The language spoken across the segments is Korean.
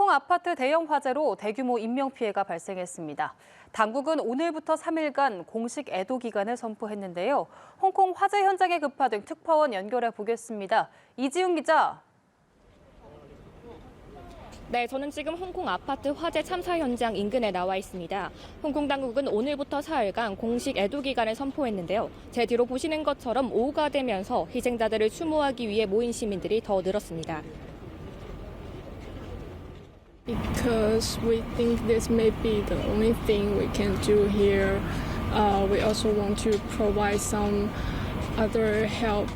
홍콩 아파트 대형 화재로 대규모 인명피해가 발생했습니다. 당국은 오늘부터 3일간 공식 애도 기간을 선포했는데요. 홍콩 화재 현장에 급파된 특파원 연결해 보겠습니다. 이지훈 기자. 네, 저는 지금 홍콩 아파트 화재 참사 현장 인근에 나와 있습니다. 홍콩 당국은 오늘부터 4일간 공식 애도 기간을 선포했는데요. 제 뒤로 보시는 것처럼 오후가 되면서 희생자들을 추모하기 위해 모인 시민들이 더 늘었습니다. Because we think this may be the only thing we can do here. We also want to provide some other help.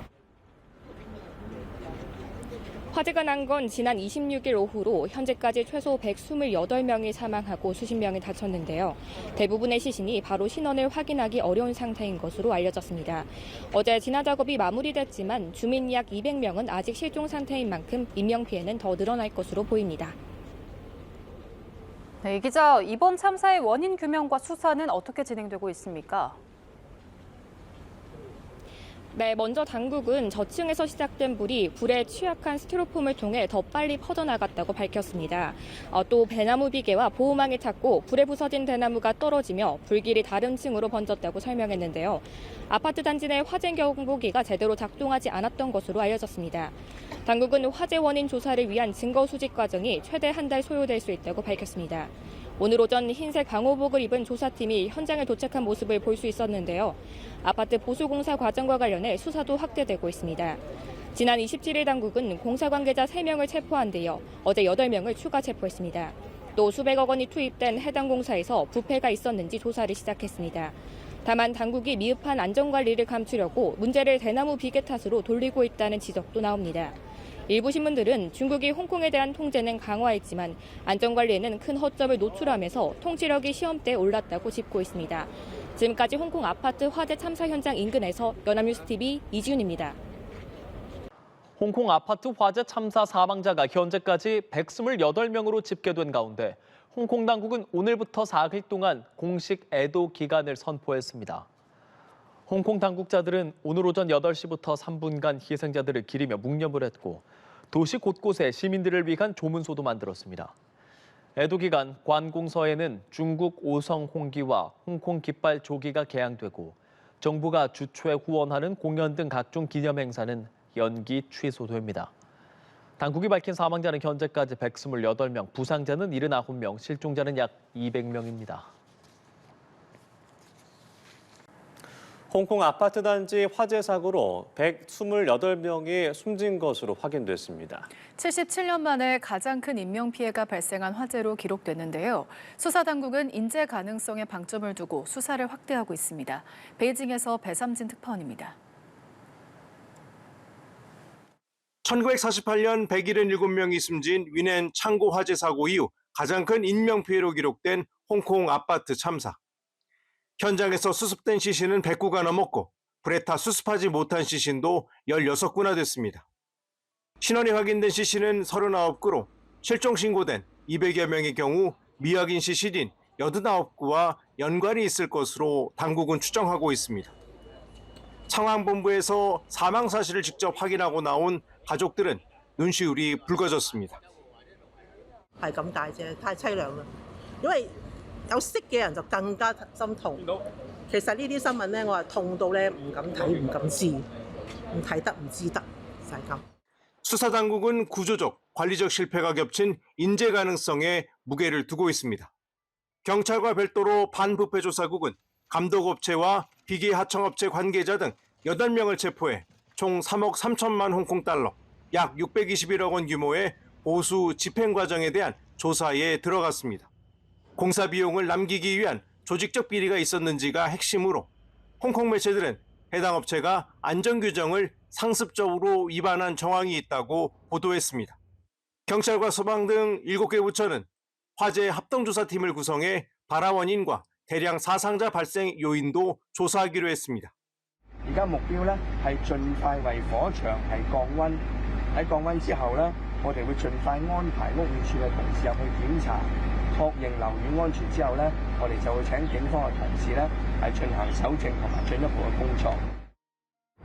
화재가 난 건 지난 26일 오후로 현재까지 최소 128명이 사망하고 수십 명이 다쳤는데요. 대부분의 시신이 바로 신원을 확인하기 어려운 상태인 것으로 알려졌습니다. 어제 진화 작업이 마무리됐지만 주민 약 200명은 아직 실종 상태인 만큼 인명피해는 더 늘어날 것으로 보입니다. 네, 이 기자, 이번 참사의 원인 규명과 수사는 어떻게 진행되고 있습니까? 네, 먼저 당국은 저층에서 시작된 불이 불에 취약한 스티로폼을 통해 더 빨리 퍼져나갔다고 밝혔습니다. 또 배나무 비계와 보호망이 탔고 불에 부서진 대나무가 떨어지며 불길이 다른 층으로 번졌다고 설명했는데요. 아파트 단지 내 화재 경보기가 제대로 작동하지 않았던 것으로 알려졌습니다. 당국은 화재 원인 조사를 위한 증거 수집 과정이 최대 한 달 소요될 수 있다고 밝혔습니다. 오늘 오전 흰색 방호복을 입은 조사팀이 현장에 도착한 모습을 볼 수 있었는데요. 아파트 보수공사 과정과 관련해 수사도 확대되고 있습니다. 지난 27일 당국은 공사 관계자 3명을 체포한 데요. 어제 8명을 추가 체포했습니다. 또 수백억 원이 투입된 해당 공사에서 부패가 있었는지 조사를 시작했습니다. 다만 당국이 미흡한 안전관리를 감추려고 문제를 대나무 비계 탓으로 돌리고 있다는 지적도 나옵니다. 일부 신문들은 중국이 홍콩에 대한 통제는 강화했지만 안전관리에는 큰 허점을 노출하면서 통치력이 시험대에 올랐다고 짚고 있습니다. 지금까지 홍콩 아파트 화재 참사 현장 인근에서 연합뉴스TV 이지훈입니다. 홍콩 아파트 화재 참사 사망자가 현재까지 128명으로 집계된 가운데 홍콩 당국은 오늘부터 4일 동안 공식 애도 기간을 선포했습니다. 홍콩 당국자들은 오늘 오전 8시부터 3분간 희생자들을 기리며 묵념을 했고 도시 곳곳에 시민들을 위한 조문소도 만들었습니다. 애도 기간 관공서에는 중국 오성 홍기와 홍콩 깃발 조기가 개항되고 정부가 주최 후원하는 공연 등 각종 기념 행사는 연기 취소됩니다. 당국이 밝힌 사망자는 현재까지 128명, 부상자는 79명, 실종자는 약 200명입니다. 홍콩 아파트 단지 화재 사고로 128명이 숨진 것으로 확인됐습니다. 77년 만에 가장 큰 인명피해가 발생한 화재로 기록됐는데요. 수사당국은 인재 가능성에 방점을 두고 수사를 확대하고 있습니다. 베이징에서 배삼진 특파원입니다. 1948년 177명이 숨진 위넨 창고 화재 사고 이후 가장 큰 인명피해로 기록된 홍콩 아파트 참사. 현장에서 수습된 시신은 100구가 넘었고 불에 타 수습하지 못한 시신도 16구나 됐습니다. 신원이 확인된 시신은 39구로 실종 신고된 200여 명의 경우 미확인 시신인 89구와 연관이 있을 것으로 당국은 추정하고 있습니다. 상황본부에서 사망 사실을 직접 확인하고 나온 가족들은 눈시울이 붉어졌습니다. 係咁大啫，太凄涼啦！因為有識嘅人就更加心痛。其實呢啲新聞咧，我係痛到咧唔敢睇、唔敢知，唔睇得唔知得，就係咁。 수사당국은 구조적, 관리적 실패가 겹친 인재 가능성에 무게를 두고 있습니다. 경찰과 별도로 반부패조사국은 감독업체와 비계 하청업체 관계자 등 8명을 체포해 총 3억 3천만 홍콩 달러, 약 621억 원 규모의 보수 집행 과정에 대한 조사에 들어갔습니다. 공사 비용을 남기기 위한 조직적 비리가 있었는지가 핵심으로 홍콩 매체들은 해당 업체가 안전규정을 상습적으로 위반한 정황이 있다고 보도했습니다. 경찰과 소방 등 7개 부처는 화재 합동조사팀을 구성해 발화 원인과 대량 사상자 발생 요인도 조사하기로 했습니다. 而家目標咧係盡快為火場係降溫，喺降溫之後咧，我哋會盡快安排屋宇署嘅同事入去檢查，確認樓宇安全之後咧，我哋就會請警方嘅同事咧係進行搜證同埋進一步嘅工作。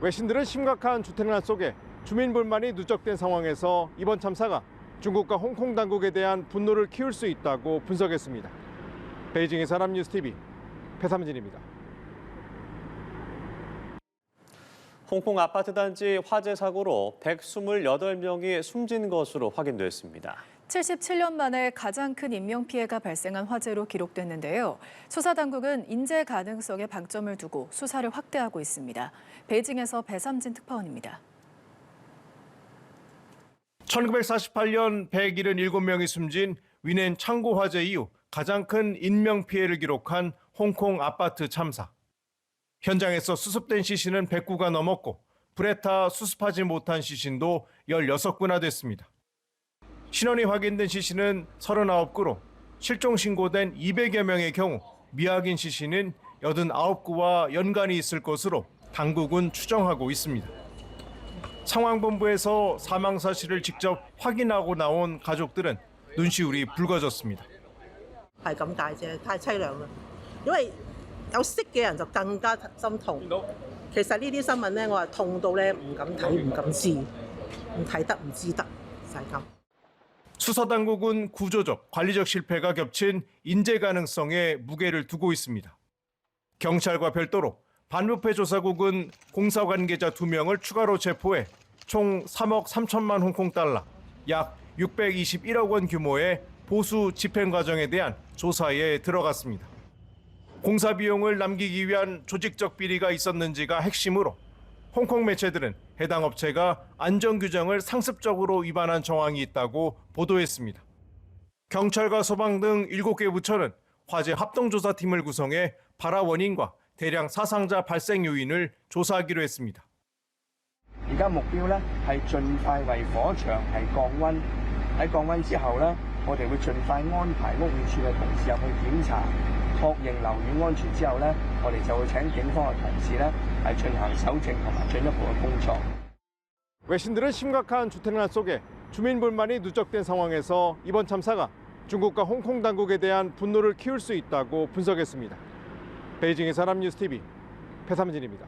외신들은 심각한 주택난 속에 주민 불만이 누적된 상황에서 이번 참사가 중국과 홍콩 당국에 대한 분노를 키울 수 있다고 분석했습니다. 베이징의 사람뉴스TV 배삼진입니다. 홍콩 아파트 단지 화재 사고로 128명이 숨진 것으로 확인됐습니다. 77년 만에 가장 큰 인명피해가 발생한 화재로 기록됐는데요. 수사당국은 인재 가능성에 방점을 두고 수사를 확대하고 있습니다. 베이징에서 배삼진 특파원입니다. 1948년 177명이 숨진 위넨 창고 화재 이후 가장 큰 인명피해를 기록한 홍콩 아파트 참사. 현장에서 수습된 시신은 100구가 넘었고 불에 타 수습하지 못한 시신도 16구나 됐습니다. 신원이 확인된 시신은 39구로 실종 신고된 200여 명의 경우 미확인 시신은 89구와 연관이 있을 것으로 당국은 추정하고 있습니다. 상황본부에서 사망 사실을 직접 확인하고 나온 가족들은 눈시울이 붉어졌습니다. 係咁解啫，太凄涼啦！因為有識嘅人就更加心痛。其實呢啲新聞咧，我係痛到咧唔敢睇、唔敢知，唔睇得唔知得，就係咁。 수사당국은 구조적, 관리적 실패가 겹친 인재 가능성에 무게를 두고 있습니다. 경찰과 별도로 반부패 조사국은 공사 관계자 2명을 추가로 체포해 총 3억 3천만 홍콩 달러, 약 621억 원 규모의 보수 집행 과정에 대한 조사에 들어갔습니다. 공사 비용을 남기기 위한 조직적 비리가 있었는지가 핵심으로 홍콩 매체들은 해당 업체가 안전규정을 상습적으로 위반한 정황이 있다고 보도했습니다. 경찰과 소방 등 7개 부처는 화재 합동조사팀을 구성해 발화 원인과 대량 사상자 발생 요인을 조사하기로 했습니다. 而家目標咧係盡快為火場係降溫，喺降溫之後咧，我哋會盡快安排屋宇署嘅同事入去檢查，確認樓宇安全之後咧，我哋就會請警方嘅同事咧係進行搜證同埋進一步嘅工作。 외신들은 심각한 주택난 속에 주민 불만이 누적된 상황에서 이번 참사가 중국과 홍콩 당국에 대한 분노를 키울 수 있다고 분석했습니다. 베이징의 사람뉴스TV 배삼진입니다.